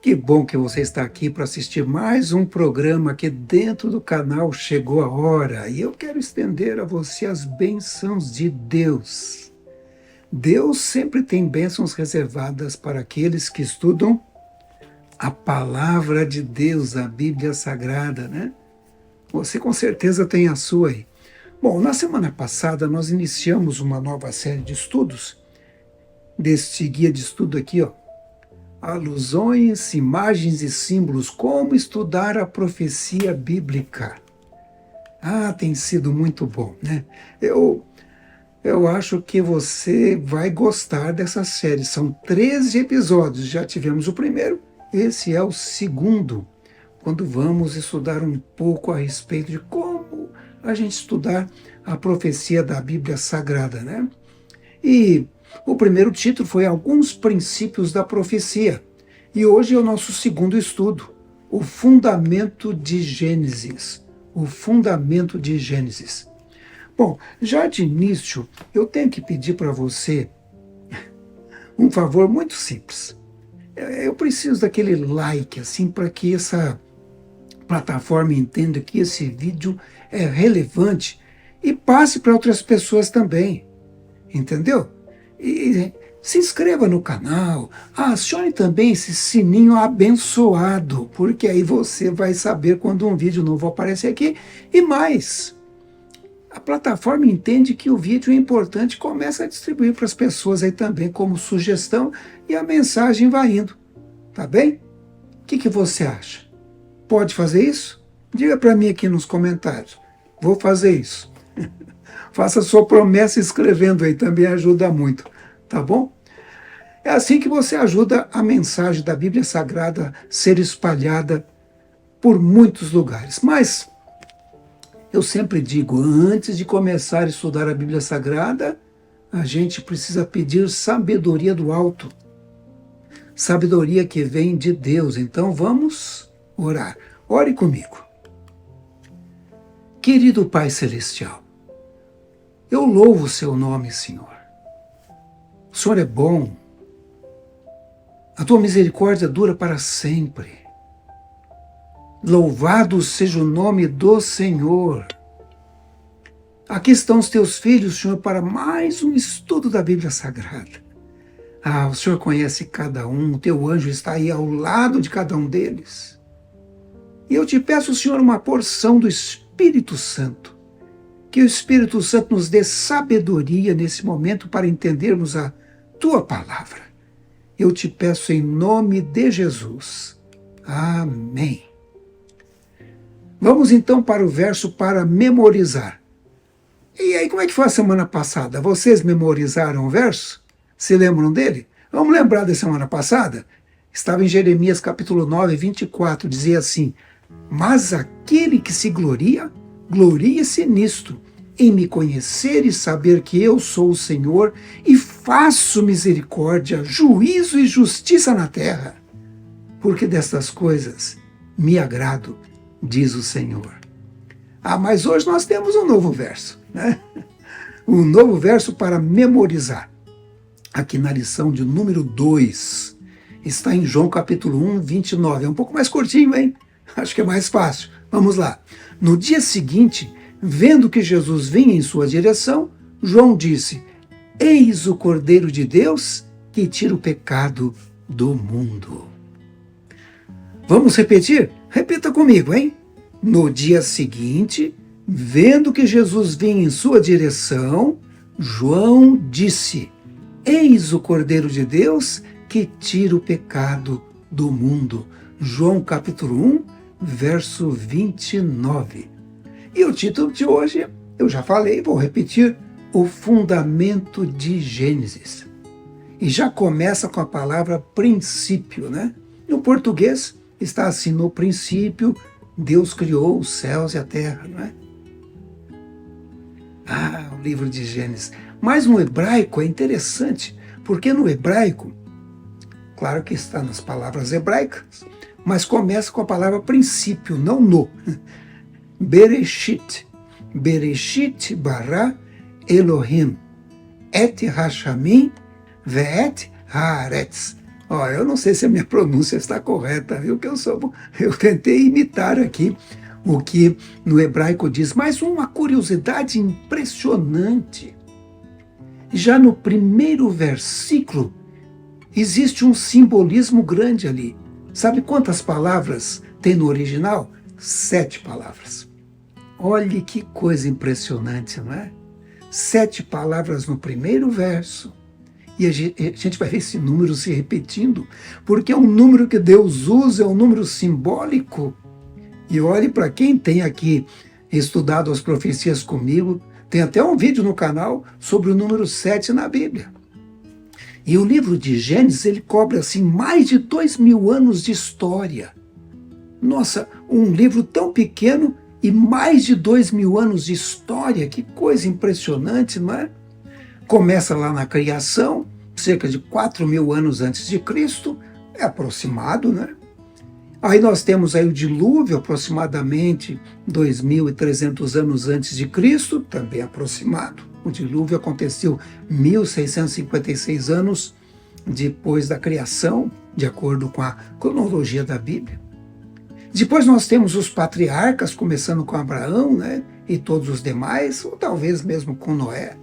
Que bom que você está aqui para assistir mais um programa aqui dentro do canal Chegou a Hora. E eu quero estender a você as bênçãos de Deus. Deus sempre tem bênçãos reservadas para aqueles que estudam a palavra de Deus, a Bíblia Sagrada, né? Você com certeza tem a sua aí. Bom, na semana passada nós iniciamos uma nova série de estudos deste guia de estudo aqui, ó. Alusões, imagens e símbolos, como estudar a profecia bíblica. Tem sido muito bom, né? Eu acho que você vai gostar dessa série. São 13 episódios, já tivemos o primeiro, esse é o segundo, quando vamos estudar um pouco a respeito de como a gente estudar a profecia da Bíblia Sagrada, né? E o primeiro título foi Alguns Princípios da Profecia. E hoje é o nosso segundo estudo, o Fundamento de Gênesis. O Fundamento de Gênesis. Bom, já de início, eu tenho que pedir para você um favor muito simples. Eu preciso daquele like, assim, para que essa plataforma entenda que esse vídeo é relevante e passe para outras pessoas também. Entendeu? E se inscreva no canal, acione também esse sininho abençoado, porque aí você vai saber quando um vídeo novo aparecer aqui. E mais, a plataforma entende que o vídeo é importante e começa a distribuir para as pessoas aí também como sugestão e a mensagem vai indo. Tá bem? O que você acha? Pode fazer isso? Diga para mim aqui nos comentários. Vou fazer isso. Faça sua promessa escrevendo aí, também ajuda muito, tá bom? É assim que você ajuda a mensagem da Bíblia Sagrada a ser espalhada por muitos lugares. Mas eu sempre digo, antes de começar a estudar a Bíblia Sagrada, a gente precisa pedir sabedoria do alto. Sabedoria que vem de Deus. Então vamos orar. Ore comigo. Querido Pai Celestial, eu louvo o seu nome, Senhor. O Senhor é bom. A tua misericórdia dura para sempre. Louvado seja o nome do Senhor. Aqui estão os teus filhos, Senhor, para mais um estudo da Bíblia Sagrada. O Senhor conhece cada um, o teu anjo está aí ao lado de cada um deles. E eu te peço, Senhor, uma porção do Espírito Santo. Que o Espírito Santo nos dê sabedoria nesse momento para entendermos a tua palavra. Eu te peço em nome de Jesus. Amém. Vamos então para o verso para memorizar. E aí, como é que foi a semana passada? Vocês memorizaram o verso? Se lembram dele? Vamos lembrar da semana passada? Estava em Jeremias capítulo 9, 24, dizia assim: mas aquele que se gloria, glorie-se nisto, em me conhecer e saber que eu sou o Senhor e faço misericórdia, juízo e justiça na terra. Porque destas coisas me agrado, diz o Senhor. Mas hoje nós temos um novo verso, né? Um novo verso para memorizar. Aqui na lição de número 2, está em João capítulo 1, 29. É um pouco mais curtinho, hein? Acho que é mais fácil. Vamos lá. No dia seguinte, vendo que Jesus vinha em sua direção, João disse: eis o Cordeiro de Deus que tira o pecado do mundo. Vamos repetir? Repita comigo, hein? No dia seguinte, vendo que Jesus vinha em sua direção, João disse: eis o Cordeiro de Deus que tira o pecado do mundo. João capítulo 1, verso 29. E o título de hoje, eu já falei, vou repetir: o Fundamento de Gênesis. E já começa com a palavra princípio, né? No português está assim: no princípio Deus criou os céus e a terra, não é? O livro de Gênesis. Mas no hebraico é interessante, porque no hebraico, claro que está nas palavras hebraicas, mas começa com a palavra princípio, não no. Bereshit. Bereshit bara Elohim. Et hashamim ve'et haaretz. Ó, eu não sei se a minha pronúncia está correta, viu? Eu tentei imitar aqui o que no hebraico diz, mas uma curiosidade impressionante. Já no primeiro versículo, existe um simbolismo grande ali. Sabe quantas palavras tem no original? 7 palavras. Olhe que coisa impressionante, não é? 7 palavras no primeiro verso. E a gente vai ver esse número se repetindo, porque é um número que Deus usa, é um número simbólico. E olhe, para quem tem aqui estudado as profecias comigo, tem até um vídeo no canal sobre o número 7 na Bíblia. E o livro de Gênesis, ele cobre assim mais de 2000 anos de história. Nossa, um livro tão pequeno e mais de 2000 anos de história, que coisa impressionante, não é? Começa lá na criação, cerca de 4000 anos antes de Cristo, é aproximado, né? Aí nós temos aí o dilúvio, aproximadamente 2300 anos antes de Cristo, também aproximado. O dilúvio aconteceu 1656 anos depois da criação, de acordo com a cronologia da Bíblia. Depois nós temos os patriarcas, começando com Abraão, né? E todos os demais, ou talvez mesmo com Noé.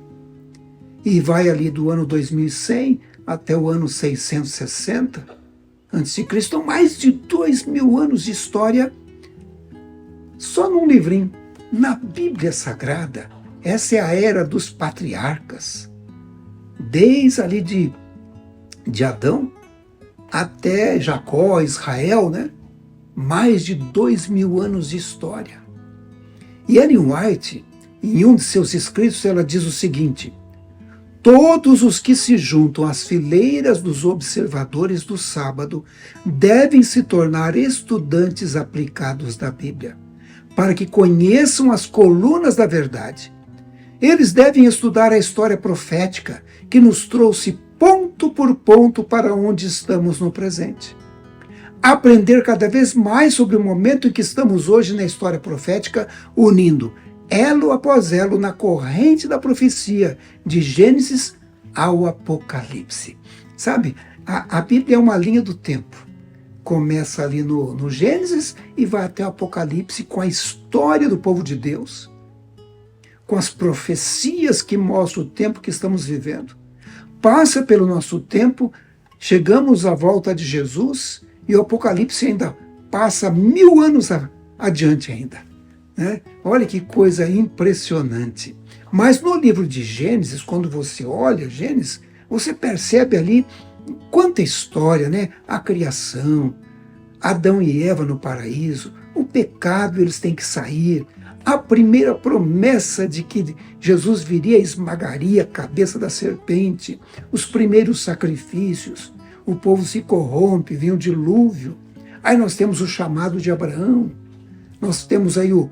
E vai ali do ano 2100 até o ano 660 a.C., então mais de 2000 anos de história só num livrinho. Na Bíblia Sagrada, essa é a era dos patriarcas. Desde ali de Adão até Jacó, Israel, né? Mais de 2000 anos de história. E Ellen White, em um de seus escritos, ela diz o seguinte: todos os que se juntam às fileiras dos observadores do sábado devem se tornar estudantes aplicados da Bíblia, para que conheçam as colunas da verdade. Eles devem estudar a história profética, que nos trouxe ponto por ponto para onde estamos no presente. Aprender cada vez mais sobre o momento em que estamos hoje na história profética, unindo elo após elo na corrente da profecia, de Gênesis ao Apocalipse. Sabe, a Bíblia é uma linha do tempo. Começa ali no Gênesis e vai até o Apocalipse com a história do povo de Deus, com as profecias que mostram o tempo que estamos vivendo. Passa pelo nosso tempo, chegamos à volta de Jesus e o Apocalipse ainda passa 1000 anos adiante ainda. Né? Olha que coisa impressionante. Mas no livro de Gênesis, quando você olha Gênesis, você percebe ali quanta história, né? A criação, Adão e Eva no paraíso, o pecado, eles têm que sair, a primeira promessa de que Jesus viria e esmagaria a cabeça da serpente, os primeiros sacrifícios, o povo se corrompe, vem o dilúvio. Aí nós temos o chamado de Abraão, nós temos aí o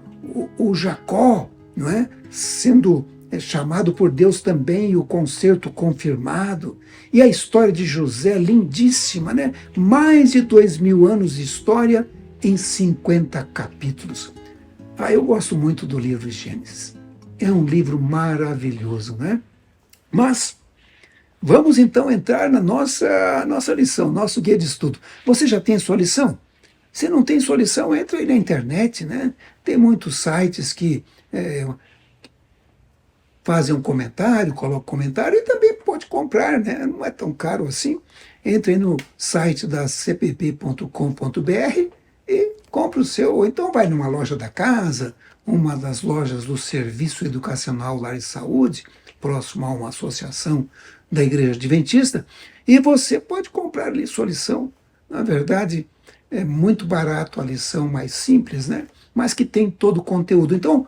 Jacó, não é? Sendo chamado por Deus também, o concerto confirmado. E a história de José, lindíssima, né? Mais de 2000 anos de história em 50 capítulos. Eu gosto muito do livro de Gênesis. É um livro maravilhoso, né? Mas vamos então entrar na nossa lição, nosso guia de estudo. Você já tem a sua lição? Se não tem sua lição, entra aí na internet, né? Tem muitos sites que fazem um comentário, colocam comentário e também pode comprar, né? Não é tão caro assim. Entre aí no site da cpp.com.br e compra o seu, ou então vai numa loja da casa, uma das lojas do Serviço Educacional Lar e Saúde, próximo a uma associação da Igreja Adventista, e você pode comprar ali sua lição. Na verdade, é muito barato a lição mais simples, né? Mas que tem todo o conteúdo. Então,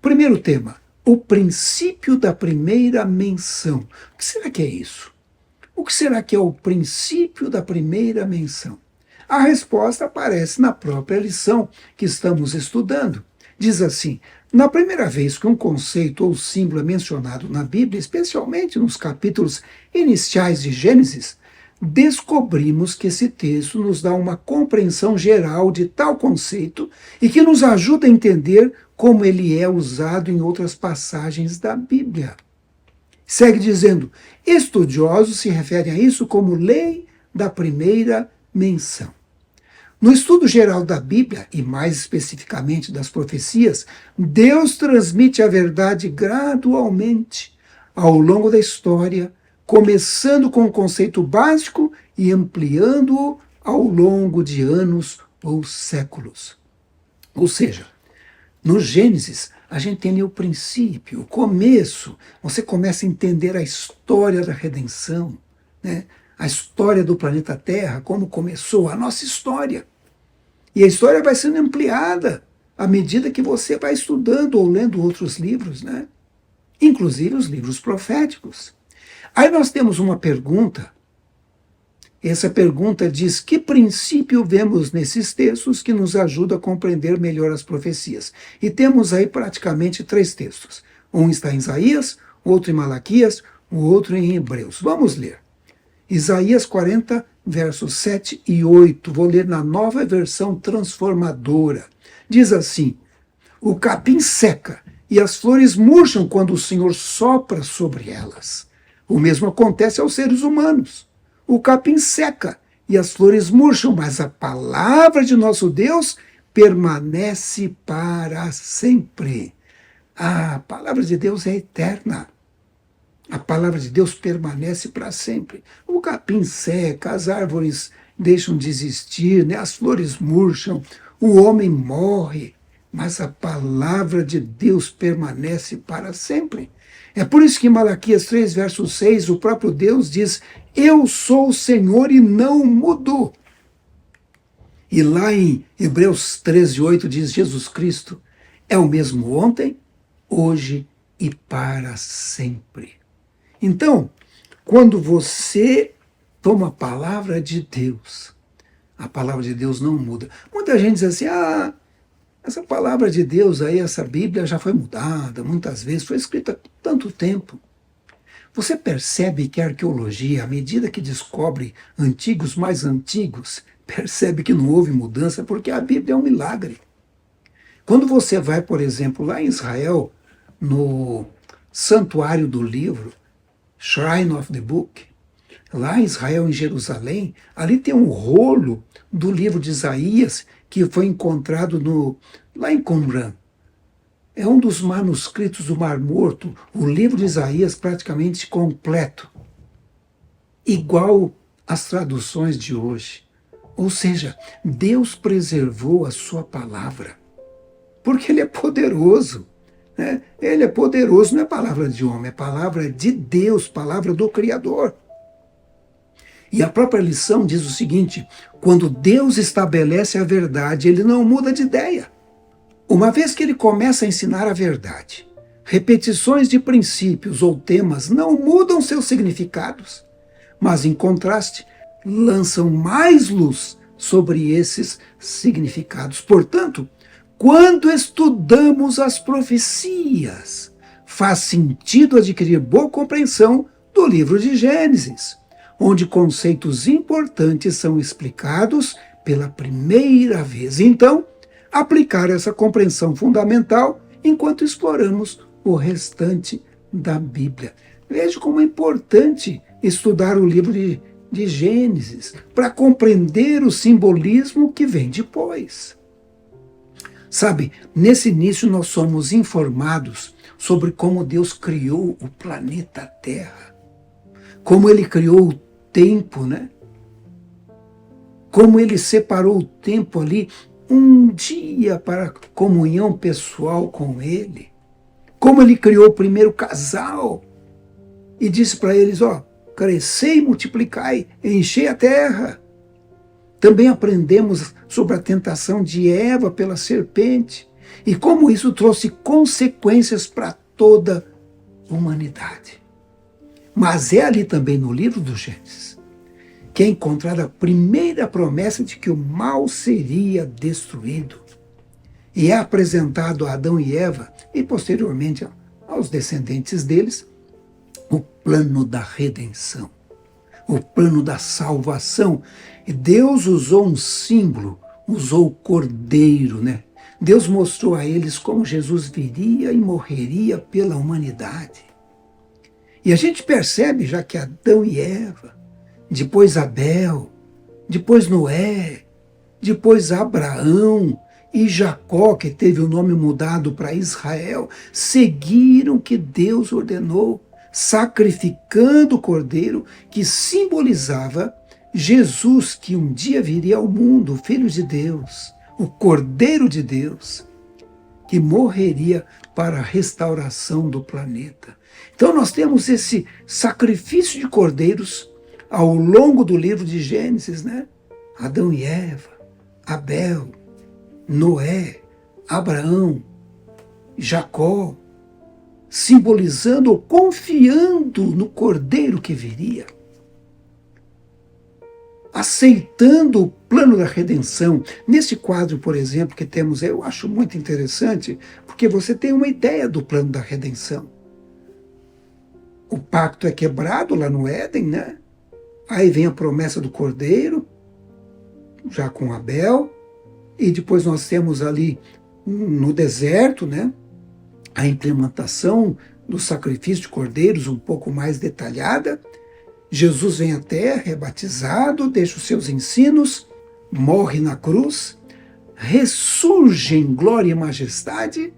primeiro tema, o princípio da primeira menção. O que será que é isso? O que será que é o princípio da primeira menção? A resposta aparece na própria lição que estamos estudando. Diz assim: na primeira vez que um conceito ou símbolo é mencionado na Bíblia, especialmente nos capítulos iniciais de Gênesis, descobrimos que esse texto nos dá uma compreensão geral de tal conceito e que nos ajuda a entender como ele é usado em outras passagens da Bíblia. Segue dizendo: estudiosos se referem a isso como lei da primeira menção. No estudo geral da Bíblia, e mais especificamente das profecias, Deus transmite a verdade gradualmente ao longo da história, começando com um conceito básico e ampliando-o ao longo de anos ou séculos. Ou seja, no Gênesis, a gente tem ali o princípio, o começo. Você começa a entender a história da redenção, né? A história do planeta Terra, como começou, a nossa história. E a história vai sendo ampliada à medida que você vai estudando ou lendo outros livros, né? Inclusive os livros proféticos. Aí nós temos uma pergunta. Essa pergunta diz: que princípio vemos nesses textos que nos ajuda a compreender melhor as profecias? E temos aí praticamente 3 textos. Um está em Isaías, outro em Malaquias, o outro em Hebreus. Vamos ler. Isaías 40, versos 7 e 8. Vou ler na Nova Versão Transformadora. Diz assim: o capim seca e as flores murcham quando o Senhor sopra sobre elas. O mesmo acontece aos seres humanos. O capim seca e as flores murcham, mas a palavra de nosso Deus permanece para sempre. A palavra de Deus é eterna. A palavra de Deus permanece para sempre. O capim seca, as árvores deixam de existir, né? As flores murcham, o homem morre, mas a palavra de Deus permanece para sempre. É por isso que em Malaquias 3, verso 6, o próprio Deus diz: eu sou o Senhor e não mudo. E lá em Hebreus 13, 8 diz: Jesus Cristo é o mesmo ontem, hoje e para sempre. Então, quando você toma a palavra de Deus, a palavra de Deus não muda. Muita gente diz assim: essa palavra de Deus aí, essa Bíblia já foi mudada muitas vezes, foi escrita há tanto tempo. Você percebe que a arqueologia, à medida que descobre antigos mais antigos, percebe que não houve mudança, porque a Bíblia é um milagre. Quando você vai, por exemplo, lá em Israel, no Santuário do Livro, Shrine of the Book, lá em Israel, em Jerusalém, ali tem um rolo do livro de Isaías que foi encontrado lá em Qumran. É um dos manuscritos do Mar Morto, o livro de Isaías praticamente completo, igual às traduções de hoje. Ou seja, Deus preservou a sua palavra, porque Ele é poderoso. Né? Ele é poderoso, não é palavra de homem, é palavra de Deus, palavra do Criador. E a própria lição diz o seguinte: quando Deus estabelece a verdade, Ele não muda de ideia. Uma vez que Ele começa a ensinar a verdade, repetições de princípios ou temas não mudam seus significados, mas, em contraste, lançam mais luz sobre esses significados. Portanto, quando estudamos as profecias, faz sentido adquirir boa compreensão do livro de Gênesis, onde conceitos importantes são explicados pela primeira vez. Então, aplicar essa compreensão fundamental enquanto exploramos o restante da Bíblia. Veja como é importante estudar o livro de Gênesis para compreender o simbolismo que vem depois. Sabe, nesse início nós somos informados sobre como Deus criou o planeta Terra, como Ele criou o tempo, né? Como Ele separou o tempo ali, um dia para comunhão pessoal com Ele. Como Ele criou o primeiro casal e disse para eles: crescei e multiplicai, enchei a terra. Também aprendemos sobre a tentação de Eva pela serpente e como isso trouxe consequências para toda a humanidade. Mas é ali também no livro do Gênesis que é encontrada a primeira promessa de que o mal seria destruído. E é apresentado a Adão e Eva, e posteriormente aos descendentes deles, o plano da redenção, o plano da salvação. E Deus usou um símbolo, usou o cordeiro, né? Deus mostrou a eles como Jesus viria e morreria pela humanidade. E a gente percebe já que Adão e Eva depois Abel, depois Noé, depois Abraão e Jacó, que teve o nome mudado para Israel, seguiram o que Deus ordenou, sacrificando o cordeiro que simbolizava Jesus, que um dia viria ao mundo, o Filho de Deus, o Cordeiro de Deus, que morreria para a restauração do planeta. Então nós temos esse sacrifício de cordeiros ao longo do livro de Gênesis, né? Adão e Eva, Abel, Noé, Abraão, Jacó, simbolizando ou confiando no cordeiro que viria, aceitando o plano da redenção. Neste quadro, por exemplo, que temos, eu acho muito interessante, porque você tem uma ideia do plano da redenção. O pacto é quebrado lá no Éden, né? Aí vem a promessa do cordeiro, já com Abel, e depois nós temos ali no deserto, né, a implementação do sacrifício de cordeiros um pouco mais detalhada. Jesus vem à terra, é batizado, deixa os seus ensinos, morre na cruz, ressurge em glória e majestade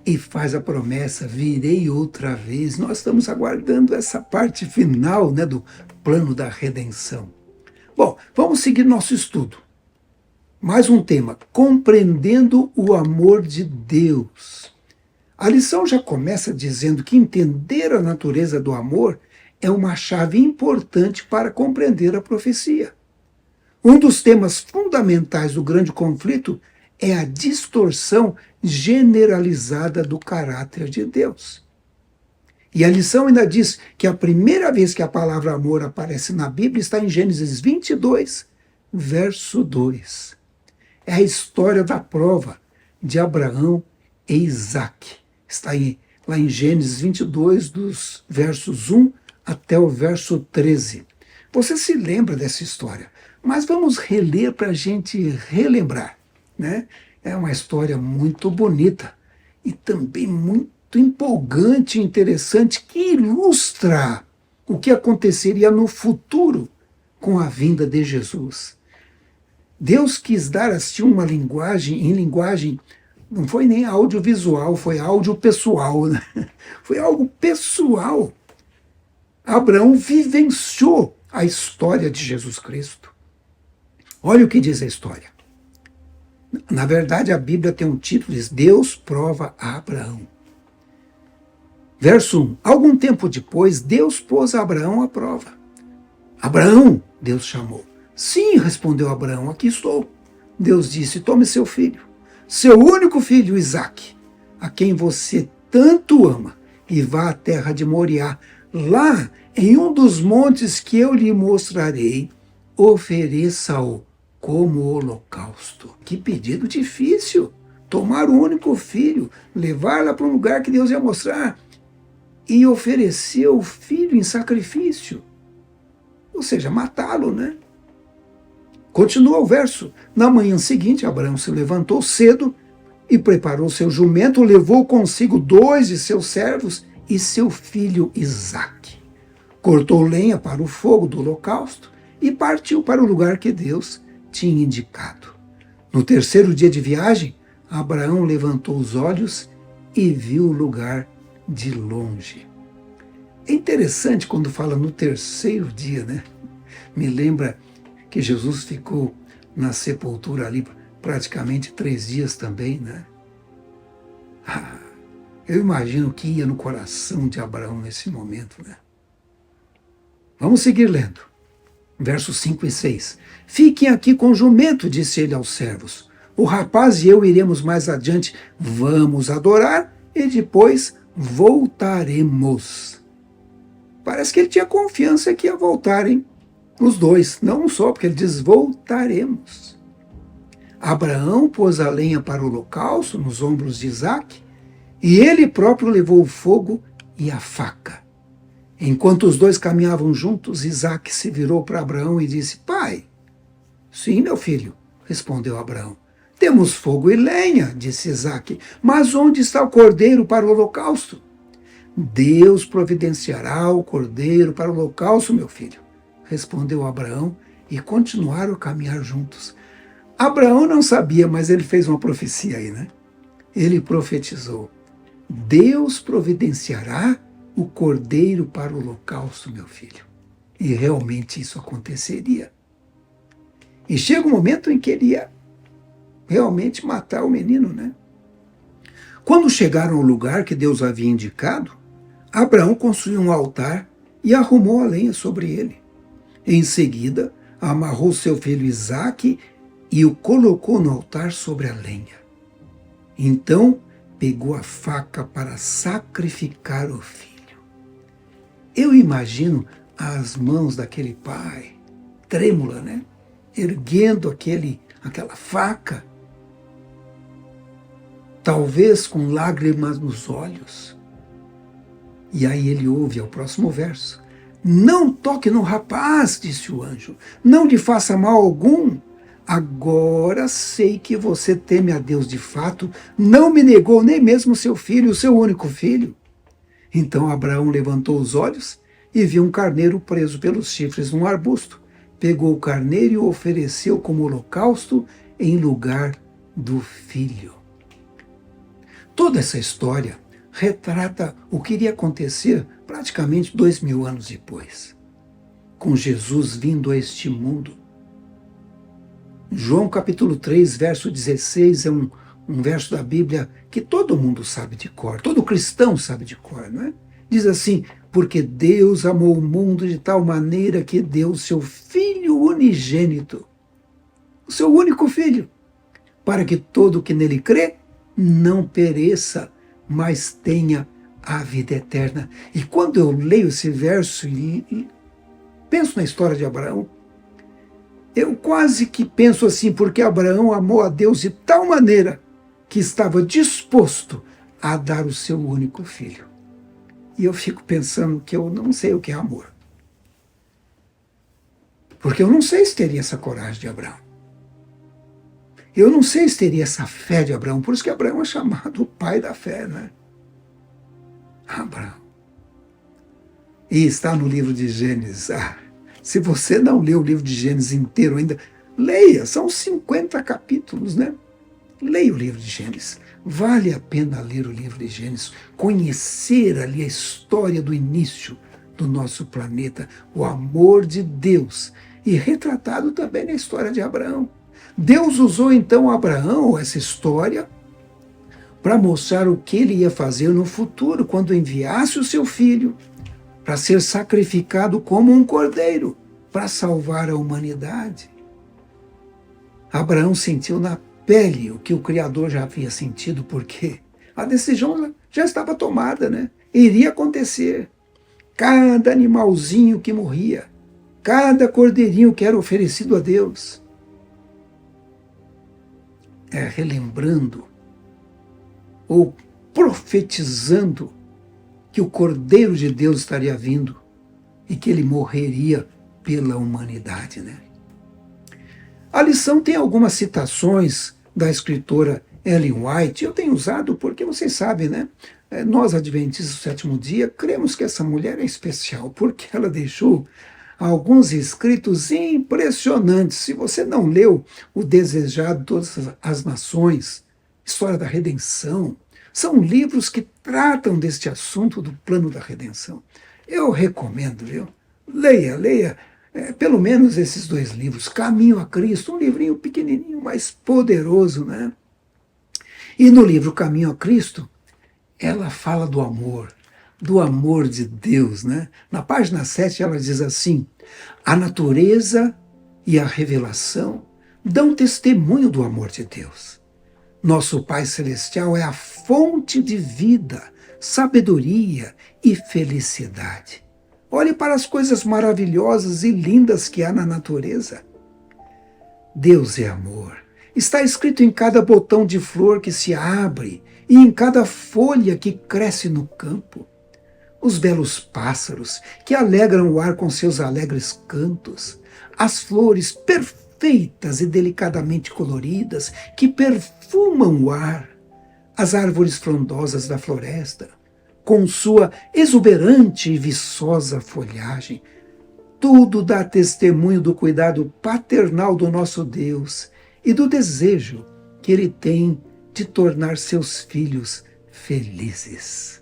e faz a promessa: virei outra vez. Nós estamos aguardando essa parte final, né, do plano da redenção. Bom, vamos seguir nosso estudo. Mais um tema: compreendendo o amor de Deus. A lição já começa dizendo que entender a natureza do amor é uma chave importante para compreender a profecia. Um dos temas fundamentais do grande conflito é a distorção generalizada do caráter de Deus. E a lição ainda diz que a primeira vez que a palavra amor aparece na Bíblia está em Gênesis 22, verso 2. É a história da prova de Abraão e Isaque. Está aí, lá em Gênesis 22, dos versos 1 até o verso 13. Você se lembra dessa história, mas vamos reler para a gente relembrar, né? É uma história muito bonita e também muito empolgante e interessante, que ilustra o que aconteceria no futuro com a vinda de Jesus. Deus quis dar assim uma linguagem, não foi nem audiovisual, foi áudio pessoal, né? Foi algo pessoal. Abraão vivenciou a história de Jesus Cristo. Olha o que diz a história. Na verdade, a Bíblia tem um título, diz: Deus prova a Abraão. Verso 1. Algum tempo depois, Deus pôs a Abraão à prova. Abraão, Deus chamou. Sim, respondeu Abraão, aqui estou. Deus disse: tome seu filho, seu único filho, Isaque, a quem você tanto ama, e vá à terra de Moriá. Lá, em um dos montes que eu lhe mostrarei, ofereça-o como holocausto. Que pedido difícil! Tomar o único filho, levá-la para um lugar que Deus ia mostrar e oferecer o filho em sacrifício. Ou seja, matá-lo, né? Continua o verso. Na manhã seguinte, Abraão se levantou cedo e preparou seu jumento, levou consigo 2 de seus servos e seu filho Isaque. Cortou lenha para o fogo do holocausto e partiu para o lugar que Deus tinha indicado. No terceiro dia de viagem, Abraão levantou os olhos e viu o lugar de longe. É interessante quando fala no terceiro dia, né? Me lembra que Jesus ficou na sepultura ali praticamente 3 dias também, né? Eu imagino o que ia no coração de Abraão nesse momento, né? Vamos seguir lendo. Versos 5 e 6. Fiquem aqui com o jumento, disse ele aos servos. O rapaz e eu iremos mais adiante, vamos adorar e depois voltaremos. Parece que ele tinha confiança que ia voltar, hein? Os dois, não um só, porque ele diz: voltaremos. Abraão pôs a lenha para o holocausto nos ombros de Isaque, e ele próprio levou o fogo e a faca. Enquanto os dois caminhavam juntos, Isaque se virou para Abraão e disse: pai. Sim, meu filho, respondeu Abraão. Temos fogo e lenha, disse Isaque, mas onde está o cordeiro para o holocausto? Deus providenciará o cordeiro para o holocausto, meu filho, respondeu Abraão, e continuaram a caminhar juntos. Abraão não sabia, mas ele fez uma profecia aí, né? Ele profetizou: Deus providenciará o cordeiro para o holocausto, meu filho. E realmente isso aconteceria. E chega um momento em que ele ia realmente matar o menino, né? Quando chegaram ao lugar que Deus havia indicado, Abraão construiu um altar e arrumou a lenha sobre ele. Em seguida, amarrou seu filho Isaque e o colocou no altar sobre a lenha. Então, pegou a faca para sacrificar o filho. Eu imagino as mãos daquele pai, trêmula, né? Erguendo aquela faca, talvez com lágrimas nos olhos. E aí ele ouve ao próximo verso: Não toque no rapaz, disse o anjo, não lhe faça mal algum. Agora sei que você teme a Deus de fato, não me negou nem mesmo seu filho, o seu único filho. Então Abraão levantou os olhos e viu um carneiro preso pelos chifres num arbusto. Pegou o carneiro e o ofereceu como holocausto em lugar do filho. Toda essa história retrata o que iria acontecer praticamente 2000 anos depois, com Jesus vindo a este mundo. João capítulo 3, verso 16 é um verso da Bíblia que todo mundo sabe de cor, todo cristão sabe de cor, não é? Diz assim: porque Deus amou o mundo de tal maneira que deu o seu Filho unigênito, o seu único Filho, para que todo o que nele crê não pereça, mas tenha a vida eterna. E quando eu leio esse verso e penso na história de Abraão, eu quase que penso assim, porque Abraão amou a Deus de tal maneira que estava disposto a dar o seu único filho. E eu fico pensando que eu não sei o que é amor. Porque eu não sei se teria essa coragem de Abraão. Eu não sei se teria essa fé de Abraão. Por isso que Abraão é chamado o pai da fé, né? Abraão. E está no livro de Gênesis. Se você não leu o livro de Gênesis inteiro ainda, leia, são 50 capítulos, né? Leia o livro de Gênesis. Vale a pena ler o livro de Gênesis, conhecer ali a história do início do nosso planeta, o amor de Deus, e retratado também na história de Abraão. Deus usou então Abraão, essa história, para mostrar o que ele ia fazer no futuro, quando enviasse o seu filho para ser sacrificado como um cordeiro, para salvar a humanidade. Abraão sentiu na pele o que o Criador já havia sentido, porque a decisão já estava tomada, né? Iria acontecer. Cada animalzinho que morria, cada cordeirinho que era oferecido a Deus, relembrando ou profetizando que o Cordeiro de Deus estaria vindo e que ele morreria pela humanidade, né? A lição tem algumas citações da escritora Ellen White. Eu tenho usado porque vocês sabem, né? Nós, adventistas do sétimo dia, cremos que essa mulher é especial, porque ela deixou alguns escritos impressionantes. Se você não leu O Desejado de Todas as Nações, História da Redenção, são livros que tratam deste assunto do plano da redenção. Eu recomendo, viu? Leia pelo menos esses dois livros. Caminho a Cristo, um livrinho pequenininho, mas poderoso, né? E no livro Caminho a Cristo, ela fala do amor de Deus, né? Na página 7 ela diz assim: a natureza e a revelação dão testemunho do amor de Deus. Nosso Pai Celestial é a fonte de vida, sabedoria e felicidade. Olhe para as coisas maravilhosas e lindas que há na natureza. Deus é amor. Está escrito em cada botão de flor que se abre e em cada folha que cresce no campo. Os belos pássaros que alegram o ar com seus alegres cantos. As flores perfeitas e delicadamente coloridas que perfumam o ar. As árvores frondosas da floresta, com sua exuberante e viçosa folhagem. Tudo dá testemunho do cuidado paternal do nosso Deus e do desejo que Ele tem de tornar seus filhos felizes.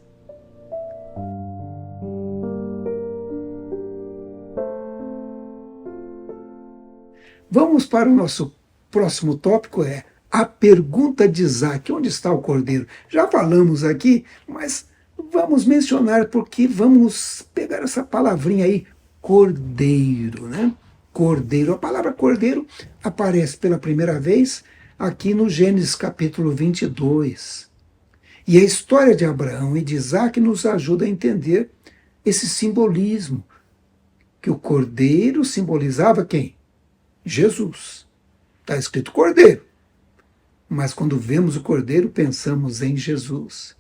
Vamos para o nosso próximo tópico, a pergunta de Isaac. Onde está o cordeiro? Já falamos aqui, mas vamos mencionar porque vamos pegar essa palavrinha aí, cordeiro, né? Cordeiro. A palavra cordeiro aparece pela primeira vez aqui no Gênesis capítulo 22. E a história de Abraão e de Isaac nos ajuda a entender esse simbolismo, que o cordeiro simbolizava quem? Jesus. Está escrito cordeiro. Mas quando vemos o cordeiro, pensamos em Jesus.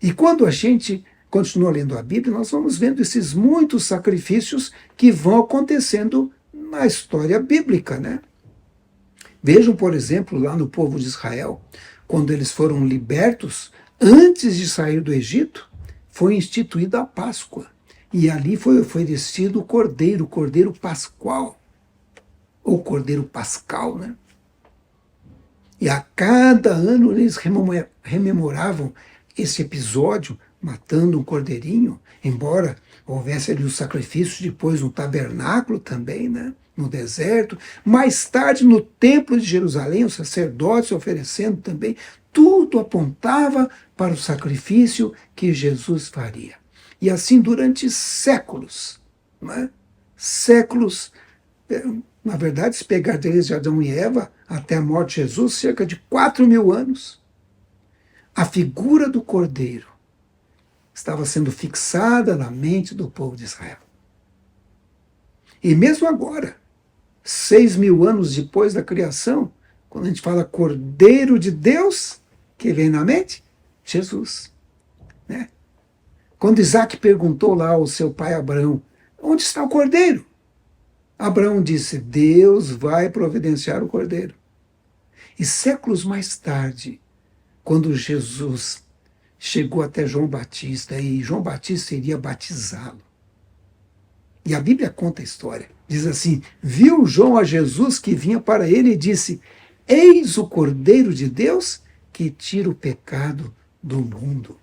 E quando a gente continua lendo a Bíblia, nós vamos vendo esses muitos sacrifícios que vão acontecendo na história bíblica, né? Vejam, por exemplo, lá no povo de Israel, quando eles foram libertos, antes de sair do Egito, foi instituída a Páscoa. E ali foi oferecido o cordeiro pascual, ou cordeiro pascal, né? E a cada ano eles rememoravam esse episódio, matando um cordeirinho, embora houvesse ali o sacrifício depois no tabernáculo também, né? No deserto. Mais tarde, no templo de Jerusalém, os sacerdotes oferecendo também, tudo apontava para o sacrifício que Jesus faria. E assim durante séculos, né? Séculos, na verdade, se pegar desde Adão e Eva até a morte de Jesus, cerca de 4.000 anos, a figura do cordeiro estava sendo fixada na mente do povo de Israel. E mesmo agora, 6.000 anos depois da criação, quando a gente fala Cordeiro de Deus, que vem na mente? Jesus. Né? Quando Isaac perguntou lá ao seu pai Abraão, onde está o cordeiro? Abraão disse, Deus vai providenciar o cordeiro. E séculos mais tarde, quando Jesus chegou até João Batista, e João Batista iria batizá-lo. E a Bíblia conta a história. Diz assim, viu João a Jesus que vinha para ele e disse, eis o Cordeiro de Deus que tira o pecado do mundo.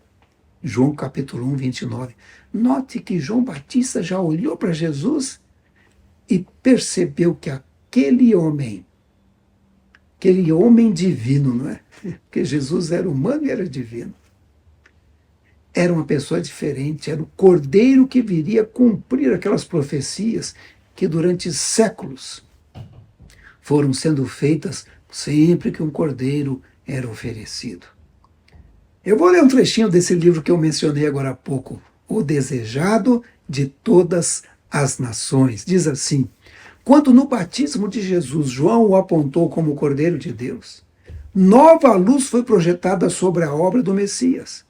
João capítulo 1, 29. Note que João Batista já olhou para Jesus e percebeu que aquele homem divino, não é? Porque Jesus era humano e era divino. Era uma pessoa diferente, era o cordeiro que viria cumprir aquelas profecias que durante séculos foram sendo feitas sempre que um cordeiro era oferecido. Eu vou ler um trechinho desse livro que eu mencionei agora há pouco, O Desejado de Todas as Nações. Diz assim, quando no batismo de Jesus, João o apontou como o Cordeiro de Deus, nova luz foi projetada sobre a obra do Messias.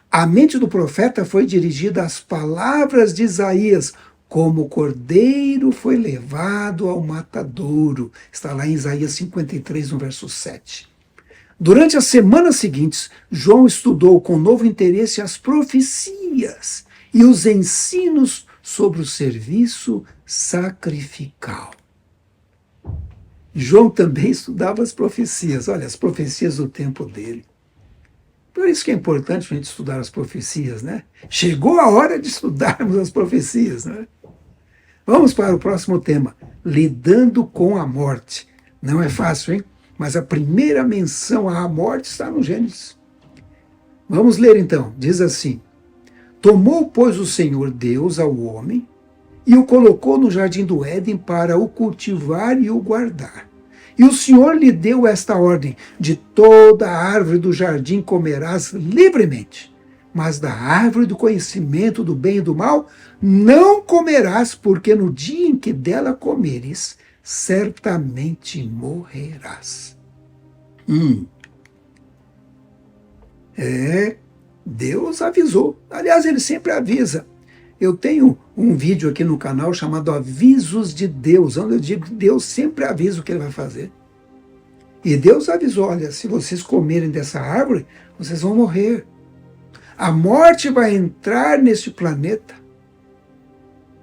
A mente do profeta foi dirigida às palavras de Isaías, como o cordeiro foi levado ao matadouro. Está lá em Isaías 53, no verso 7. Durante as semanas seguintes, João estudou com novo interesse as profecias e os ensinos sobre o serviço sacrificial. João também estudava as profecias, olha, as profecias do tempo dele. Por isso que é importante a gente estudar as profecias, né? Chegou a hora de estudarmos as profecias, né? Vamos para o próximo tema, lidando com a morte. Não é fácil, hein? Mas a primeira menção à morte está no Gênesis. Vamos ler então, diz assim, tomou, pois, o Senhor Deus ao homem e o colocou no jardim do Éden para o cultivar e o guardar. E o Senhor lhe deu esta ordem, de toda a árvore do jardim comerás livremente, mas da árvore do conhecimento do bem e do mal não comerás, porque no dia em que dela comeres, certamente morrerás. Deus avisou. Aliás, ele sempre avisa. Eu tenho um vídeo aqui no canal chamado Avisos de Deus, onde eu digo que Deus sempre avisa o que ele vai fazer. E Deus avisou, olha, se vocês comerem dessa árvore, vocês vão morrer. A morte vai entrar neste planeta.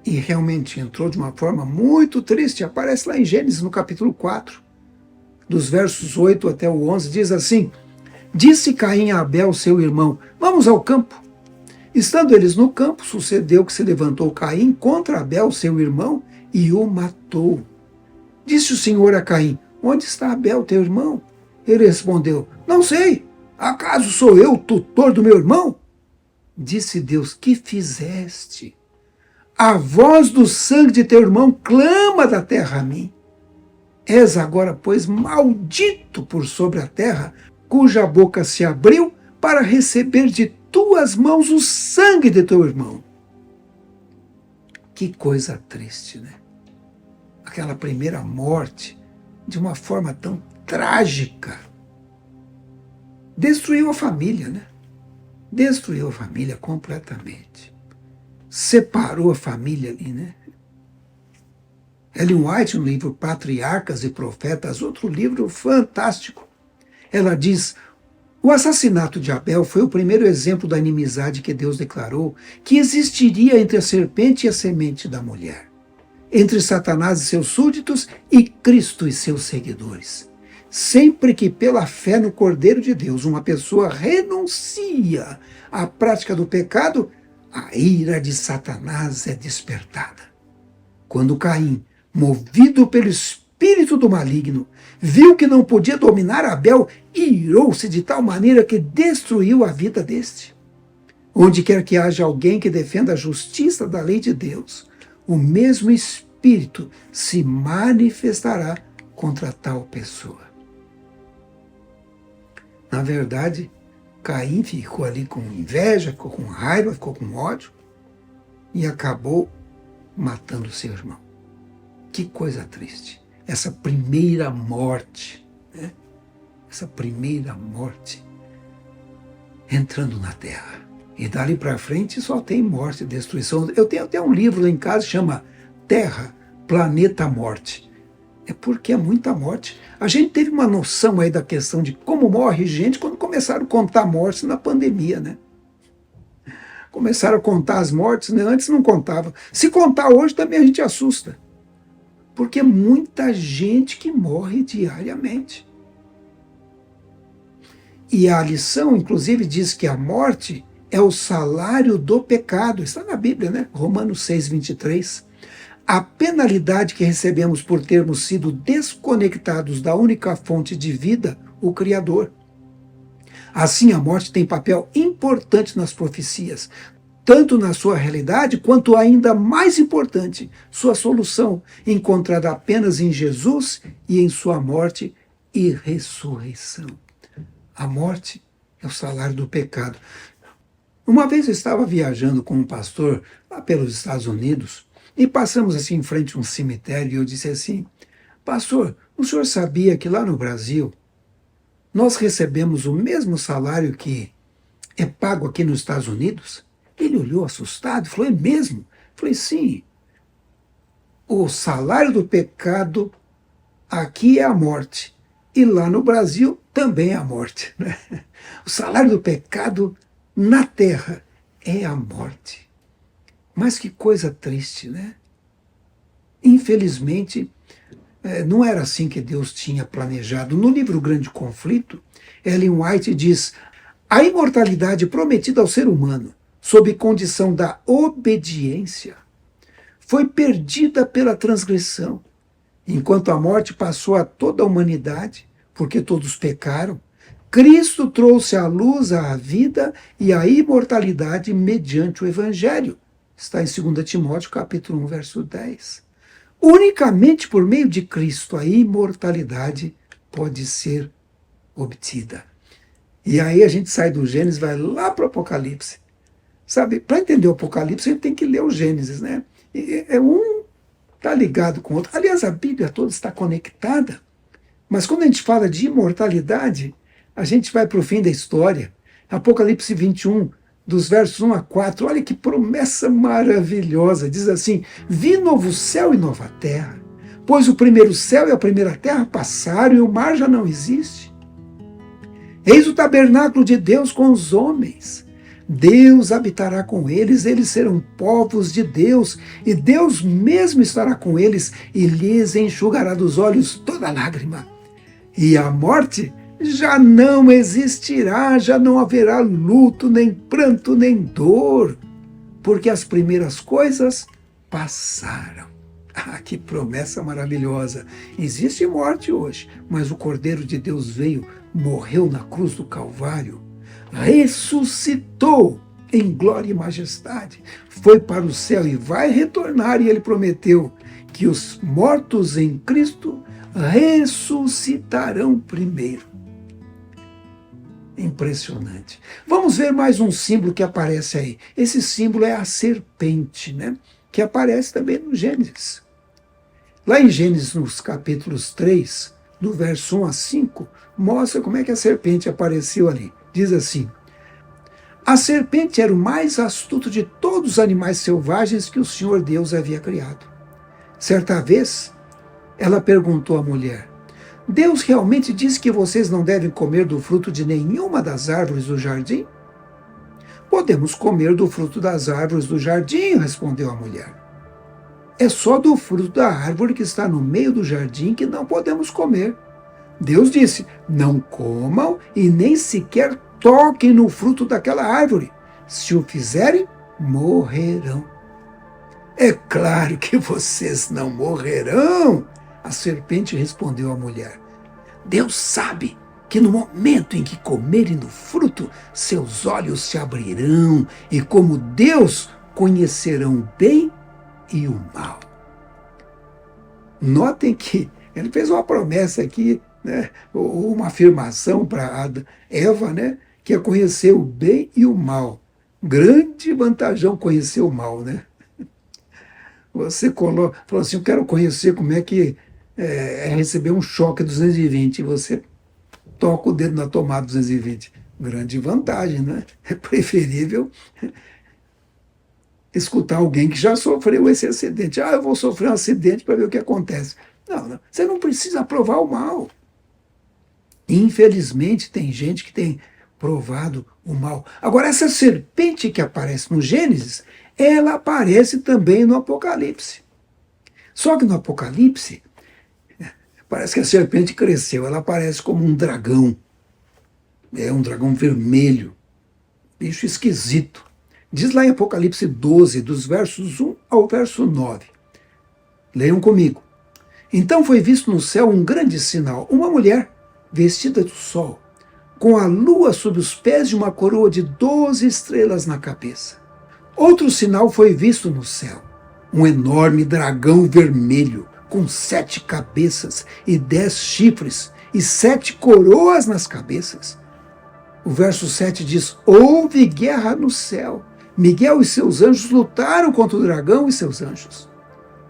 E realmente entrou de uma forma muito triste. Aparece lá em Gênesis, no capítulo 4, dos versos 8 até o 11, diz assim: Disse Caim a Abel, seu irmão, vamos ao campo. Estando eles no campo, sucedeu que se levantou Caim contra Abel, seu irmão, e o matou. Disse o Senhor a Caim: Onde está Abel, teu irmão? Ele respondeu: Não sei. Acaso sou eu o tutor do meu irmão? Disse Deus: Que fizeste? A voz do sangue de teu irmão clama da terra a mim. És agora, pois, maldito por sobre a terra, cuja boca se abriu para receber de tuas mãos o sangue de teu irmão. Que coisa triste, né? Aquela primeira morte, de uma forma tão trágica, destruiu a família, né? Destruiu a família completamente. Separou a família ali, né? Ellen White, no livro Patriarcas e Profetas, outro livro fantástico, ela diz: o assassinato de Abel foi o primeiro exemplo da inimizade que Deus declarou que existiria entre a serpente e a semente da mulher, entre Satanás e seus súditos e Cristo e seus seguidores. Sempre que pela fé no Cordeiro de Deus uma pessoa renuncia à prática do pecado, a ira de Satanás é despertada. Quando Caim, movido pelo espírito do maligno, viu que não podia dominar Abel, irou-se de tal maneira que destruiu a vida deste. Onde quer que haja alguém que defenda a justiça da lei de Deus, o mesmo espírito se manifestará contra tal pessoa. Na verdade, Caim ficou ali com inveja, ficou com raiva, ficou com ódio e acabou matando seu irmão. Que coisa triste. Essa primeira morte, né? Essa primeira morte entrando na terra. E dali para frente só tem morte e destruição. Eu tenho até um livro lá em casa que chama Terra, Planeta Morte. É porque é muita morte. A gente teve uma noção aí da questão de como morre gente quando começaram a contar mortes na pandemia, né? Começaram a contar as mortes, né? Antes não contava. Se contar hoje também a gente assusta. Porque é muita gente que morre diariamente. E a lição, inclusive, diz que a morte é o salário do pecado. Está na Bíblia, né? Romanos 6, 23. A penalidade que recebemos por termos sido desconectados da única fonte de vida, o Criador. Assim, a morte tem papel importante nas profecias, tanto na sua realidade quanto, ainda mais importante, sua solução, encontrada apenas em Jesus e em sua morte e ressurreição. A morte é o salário do pecado. Uma vez eu estava viajando com um pastor lá pelos Estados Unidos e passamos assim em frente a um cemitério e eu disse assim: pastor, o senhor sabia que lá no Brasil nós recebemos o mesmo salário que é pago aqui nos Estados Unidos? Ele olhou assustado e falou: é mesmo? Eu falei: sim. O salário do pecado aqui é a morte. E lá no Brasil também é a morte, né? O salário do pecado na terra é a morte. Mas que coisa triste, né? Infelizmente, não era assim que Deus tinha planejado. No livro Grande Conflito, Ellen White diz: a imortalidade prometida ao ser humano, sob condição da obediência, foi perdida pela transgressão, enquanto a morte passou a toda a humanidade, porque todos pecaram. Cristo trouxe à luz a vida e a imortalidade mediante o Evangelho. Está em 2 Timóteo, capítulo 1, verso 10. Unicamente por meio de Cristo a imortalidade pode ser obtida. E aí a gente sai do Gênesis, vai lá para o Apocalipse. Sabe, para entender o Apocalipse, a gente tem que ler o Gênesis, né? Um está ligado com o outro. Aliás, a Bíblia toda está conectada. Mas quando a gente fala de imortalidade, a gente vai para o fim da história. Apocalipse 21, dos versos 1 a 4, olha que promessa maravilhosa. Diz assim: vi novo céu e nova terra, pois o primeiro céu e a primeira terra passaram e o mar já não existe. Eis o tabernáculo de Deus com os homens. Deus habitará com eles, eles serão povos de Deus, e Deus mesmo estará com eles e lhes enxugará dos olhos toda lágrima. E a morte já não existirá, já não haverá luto, nem pranto, nem dor, porque as primeiras coisas passaram. Ah, que promessa maravilhosa! Existe morte hoje, mas o Cordeiro de Deus veio, morreu na cruz do Calvário, ressuscitou em glória e majestade, foi para o céu e vai retornar, e ele prometeu que os mortos em Cristo ressuscitarão primeiro. Impressionante. Vamos ver mais um símbolo que aparece aí. Esse símbolo é a serpente, né? Que aparece também no Gênesis. Lá em Gênesis, nos capítulos 3, do verso 1 a 5, mostra como é que a serpente apareceu ali. Diz assim: a serpente era o mais astuto de todos os animais selvagens que o Senhor Deus havia criado. Certa vez, ela perguntou à mulher: Deus realmente disse que vocês não devem comer do fruto de nenhuma das árvores do jardim? Podemos comer do fruto das árvores do jardim, respondeu a mulher. É só do fruto da árvore que está no meio do jardim que não podemos comer. Deus disse: não comam e nem sequer toquem no fruto daquela árvore. Se o fizerem, morrerão. É claro que vocês não morrerão, a serpente respondeu à mulher. Deus sabe que no momento em que comerem do fruto, seus olhos se abrirão e, como Deus, conhecerão o bem e o mal. Notem que ele fez uma promessa aqui, né, ou uma afirmação para Eva, né, que é conhecer o bem e o mal. Grande vantajão conhecer o mal, né? Você falou assim, eu quero conhecer como é que é receber um choque 220, e você toca o dedo na tomada 220. Grande vantagem, né? É preferível escutar alguém que já sofreu esse acidente. Eu vou sofrer um acidente para ver o que acontece. Não, você não precisa provar o mal. Infelizmente, tem gente que tem provado o mal. Agora, essa serpente que aparece no Gênesis, ela aparece também no Apocalipse. Só que no Apocalipse, parece que a serpente cresceu, ela aparece como um dragão. É um dragão vermelho, bicho esquisito. Diz lá em Apocalipse 12, dos versos 1 ao verso 9. Leiam comigo. Então foi visto no céu um grande sinal, uma mulher vestida do sol, com a lua sob os pés e uma coroa de 12 estrelas na cabeça. Outro sinal foi visto no céu, um enorme dragão vermelho, com 7 cabeças e 10 chifres, e 7 coroas nas cabeças. O verso 7 diz: houve guerra no céu. Miguel e seus anjos lutaram contra o dragão e seus anjos.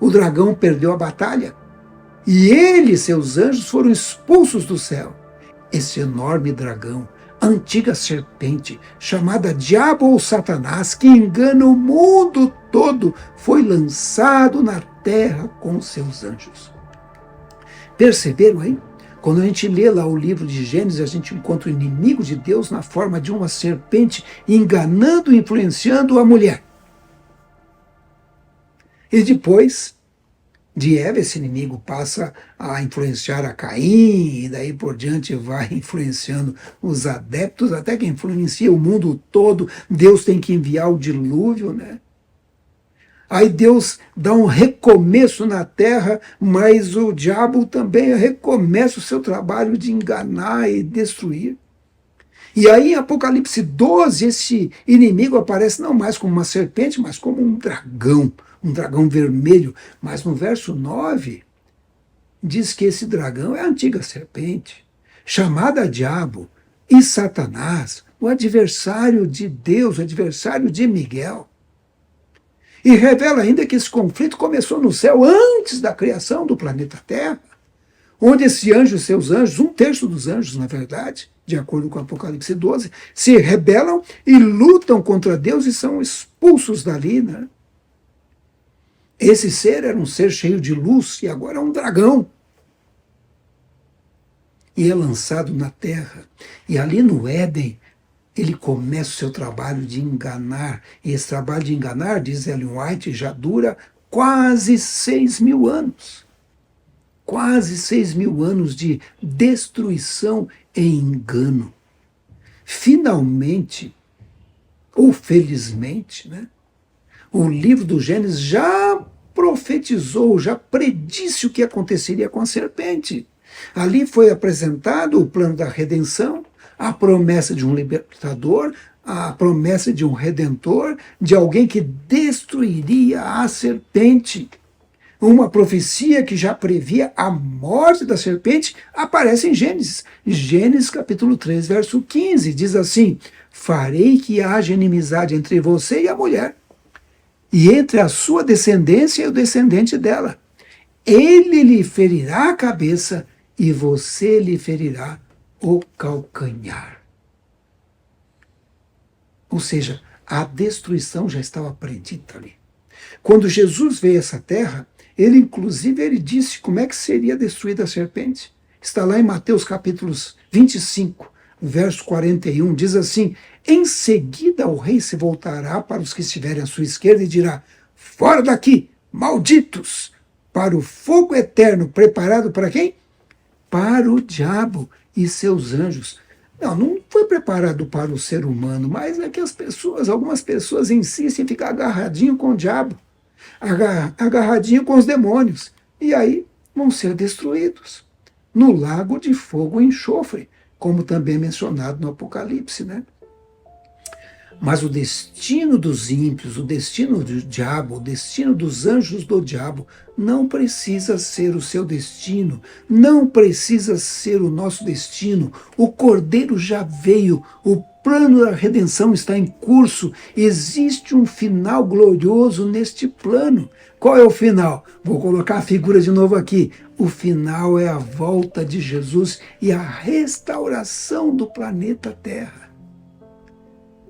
O dragão perdeu a batalha, e ele e seus anjos foram expulsos do céu. Esse enorme dragão, a antiga serpente, chamada Diabo ou Satanás, que engana o mundo todo, foi lançado na terra com seus anjos. Perceberam aí? Quando a gente lê lá o livro de Gênesis, a gente encontra o inimigo de Deus na forma de uma serpente enganando e influenciando a mulher. E depois de Eva, esse inimigo passa a influenciar a Caim, e daí por diante vai influenciando os adeptos, até que influencia o mundo todo. Deus tem que enviar o dilúvio, né? Aí Deus dá um recomeço na terra, mas o diabo também recomeça o seu trabalho de enganar e destruir. E aí em Apocalipse 12, esse inimigo aparece não mais como uma serpente, mas como um dragão vermelho. Mas no verso 9, diz que esse dragão é a antiga serpente, chamada Diabo e Satanás, o adversário de Deus, o adversário de Miguel. E revela ainda que esse conflito começou no céu antes da criação do planeta Terra, onde esse anjo e seus anjos, 1/3 dos anjos, na verdade, de acordo com Apocalipse 12, se rebelam e lutam contra Deus e são expulsos dali, né? Esse ser era um ser cheio de luz e agora é um dragão. E é lançado na terra. E ali no Éden, ele começa o seu trabalho de enganar. E esse trabalho de enganar, diz Ellen White, já dura quase 6.000 anos. Quase 6.000 anos de destruição e engano. Finalmente, ou felizmente, né, o livro do Gênesis já profetizou, já predisse o que aconteceria com a serpente. Ali foi apresentado o plano da redenção, a promessa de um libertador, a promessa de um redentor, de alguém que destruiria a serpente. Uma profecia que já previa a morte da serpente aparece em Gênesis. Gênesis capítulo 3, verso 15, diz assim: farei que haja inimizade entre você e a mulher, e entre a sua descendência e o descendente dela. Ele lhe ferirá a cabeça e você lhe ferirá o calcanhar. Ou seja, a destruição já estava predita ali. Quando Jesus veio a essa terra, ele disse como é que seria destruída a serpente. Está lá em Mateus capítulos 25, verso 41, diz assim: em seguida o rei se voltará para os que estiverem à sua esquerda e dirá: fora daqui, malditos, para o fogo eterno preparado para quem? Para o diabo e seus anjos. Não foi preparado para o ser humano, mas é que algumas pessoas insistem em ficar agarradinho com o diabo, agarradinho com os demônios, e aí vão ser destruídos no lago de fogo e enxofre, como também é mencionado no Apocalipse, né? Mas o destino dos ímpios, o destino do diabo, o destino dos anjos do diabo não precisa ser o seu destino, não precisa ser o nosso destino. O Cordeiro já veio, o plano da redenção está em curso, existe um final glorioso neste plano. Qual é o final? Vou colocar a figura de novo aqui. O final é a volta de Jesus e a restauração do planeta Terra.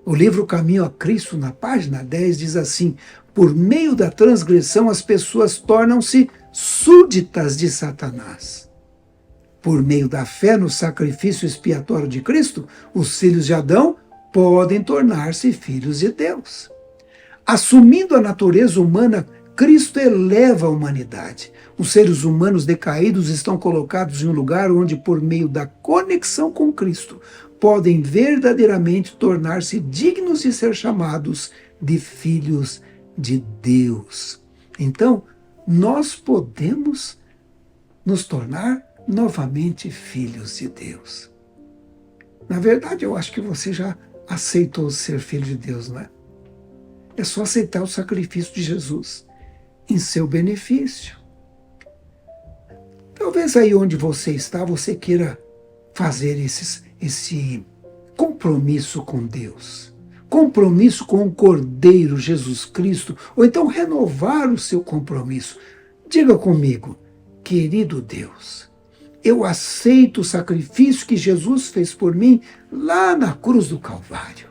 O livro Caminho a Cristo, na página 10, diz assim: por meio da transgressão as pessoas tornam-se súditas de Satanás. Por meio da fé no sacrifício expiatório de Cristo, os filhos de Adão podem tornar-se filhos de Deus. Assumindo a natureza humana, Cristo eleva a humanidade. Os seres humanos decaídos estão colocados em um lugar onde, por meio da conexão com Cristo, podem verdadeiramente tornar-se dignos de ser chamados de filhos de Deus. Então, nós podemos nos tornar novamente filhos de Deus. Na verdade, eu acho que você já aceitou ser filho de Deus, não é? É só aceitar o sacrifício de Jesus em seu benefício. Talvez aí onde você está, você queira fazer esse compromisso com Deus, compromisso com o Cordeiro Jesus Cristo, ou então renovar o seu compromisso. Diga comigo: querido Deus, eu aceito o sacrifício que Jesus fez por mim lá na cruz do Calvário.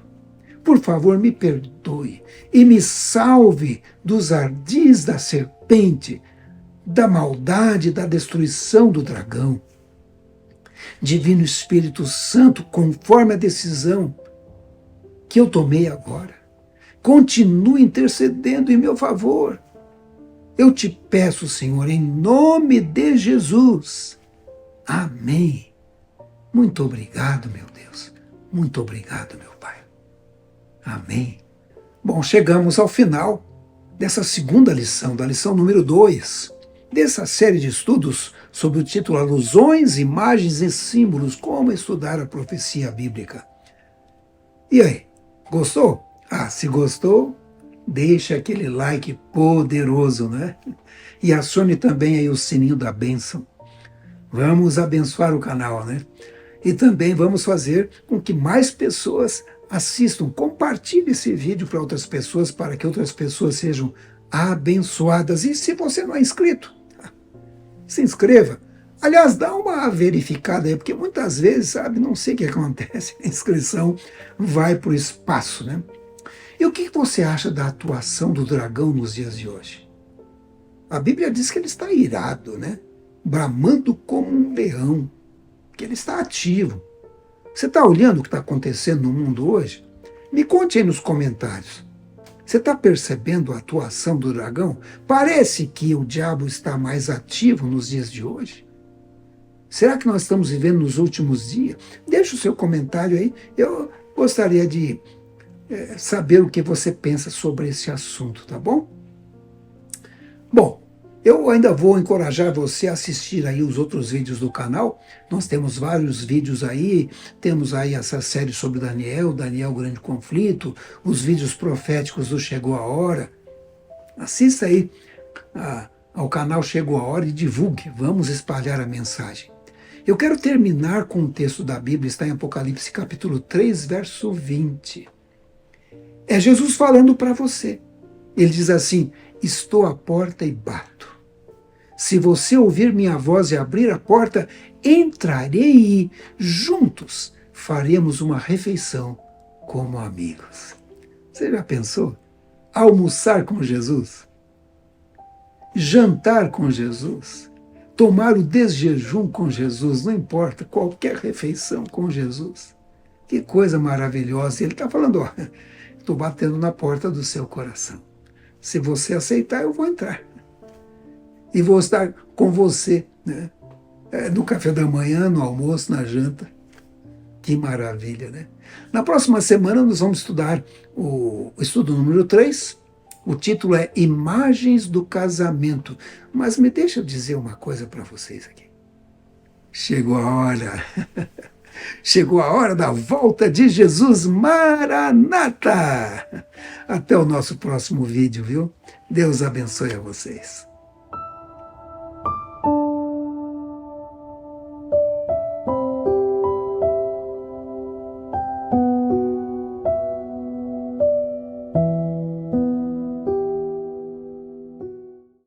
Por favor, me perdoe e me salve dos ardis da serpente, da maldade, da destruição do dragão. Divino Espírito Santo, conforme a decisão que eu tomei agora, continue intercedendo em meu favor. Eu te peço, Senhor, em nome de Jesus. Amém. Muito obrigado, meu Deus. Muito obrigado, meu Pai. Amém. Bom, chegamos ao final dessa segunda lição, da lição número 2, dessa série de estudos sob o título Alusões, Imagens e Símbolos, como estudar a profecia bíblica. E aí, gostou? Se gostou, deixa aquele like poderoso, né? E acione também aí o sininho da bênção. Vamos abençoar o canal, né? E também vamos fazer com que mais pessoas assistam. Compartilhe esse vídeo para outras pessoas, para que outras pessoas sejam abençoadas. E se você não é inscrito, se inscreva. Aliás, dá uma verificada aí, porque muitas vezes, não sei o que acontece, a inscrição vai para o espaço, né? E o que você acha da atuação do dragão nos dias de hoje? A Bíblia diz que ele está irado, né? Bramando como um leão, que ele está ativo. Você está olhando o que está acontecendo no mundo hoje? Me conte aí nos comentários. Você está percebendo a atuação do dragão? Parece que o diabo está mais ativo nos dias de hoje. Será que nós estamos vivendo nos últimos dias? Deixa o seu comentário aí. Eu gostaria de saber o que você pensa sobre esse assunto, tá bom? Bom, eu ainda vou encorajar você a assistir aí os outros vídeos do canal. Nós temos vários vídeos aí, temos aí essa série sobre Daniel, o Grande Conflito, os vídeos proféticos do Chegou a Hora. Assista aí ao canal Chegou a Hora e divulgue, vamos espalhar a mensagem. Eu quero terminar com um texto da Bíblia, está em Apocalipse capítulo 3, verso 20. É Jesus falando para você. Ele diz assim: estou à porta e bato. Se você ouvir minha voz e abrir a porta, entrarei e juntos faremos uma refeição como amigos. Você já pensou? Almoçar com Jesus? Jantar com Jesus? Tomar o desjejum com Jesus? Não importa, qualquer refeição com Jesus. Que coisa maravilhosa. Ele está falando, ó, estou batendo na porta do seu coração. Se você aceitar, eu vou entrar. E vou estar com você, né? No café da manhã, no almoço, na janta. Que maravilha, né? Na próxima semana nós vamos estudar o estudo número 3. O título é Imagens do Casamento. Mas me deixa eu dizer uma coisa para vocês aqui. Chegou a hora. Chegou a hora da volta de Jesus. Maranata! Até o nosso próximo vídeo, viu? Deus abençoe a vocês.